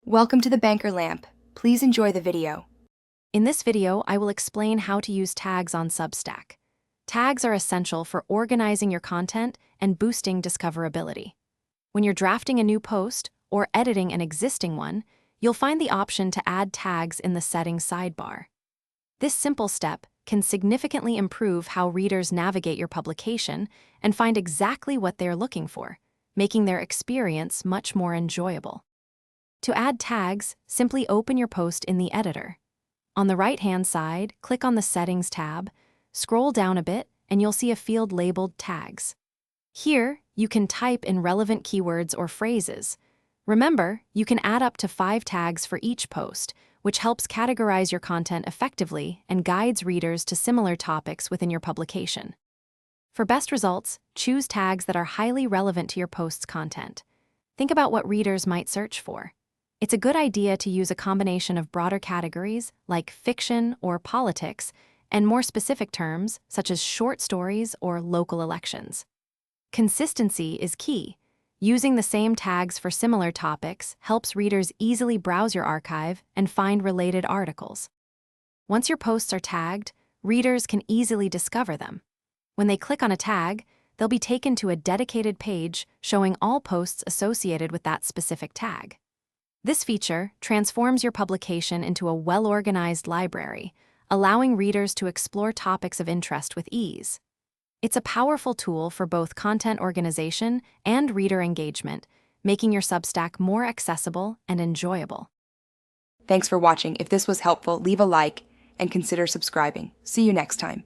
Welcome to the Banker Lamp. Please enjoy the video. In this video, I will explain how to use tags on Substack. Tags are essential for organizing your content and boosting discoverability. When you're drafting a new post or editing an existing one, you'll find the option to add tags in the settings sidebar. This simple step can significantly improve how readers navigate your publication and find exactly what they're looking for, making their experience much more enjoyable. To add tags, simply open your post in the editor. On the right-hand side, click on the Settings tab, scroll down a bit, and you'll see a field labeled Tags. Here, you can type in relevant keywords or phrases. Remember, you can add up to 5 tags for each post, which helps categorize your content effectively and guides readers to similar topics within your publication. For best results, choose tags that are highly relevant to your post's content. Think about what readers might search for. It's a good idea to use a combination of broader categories, like fiction or politics, and more specific terms, such as short stories or local elections. Consistency is key. Using the same tags for similar topics helps readers easily browse your archive and find related articles. Once your posts are tagged, readers can easily discover them. When they click on a tag, they'll be taken to a dedicated page showing all posts associated with that specific tag. This feature transforms your publication into a well-organized library, allowing readers to explore topics of interest with ease. It's a powerful tool for both content organization and reader engagement, making your Substack more accessible and enjoyable. Thanks for watching. If this was helpful, leave a like and consider subscribing. See you next time.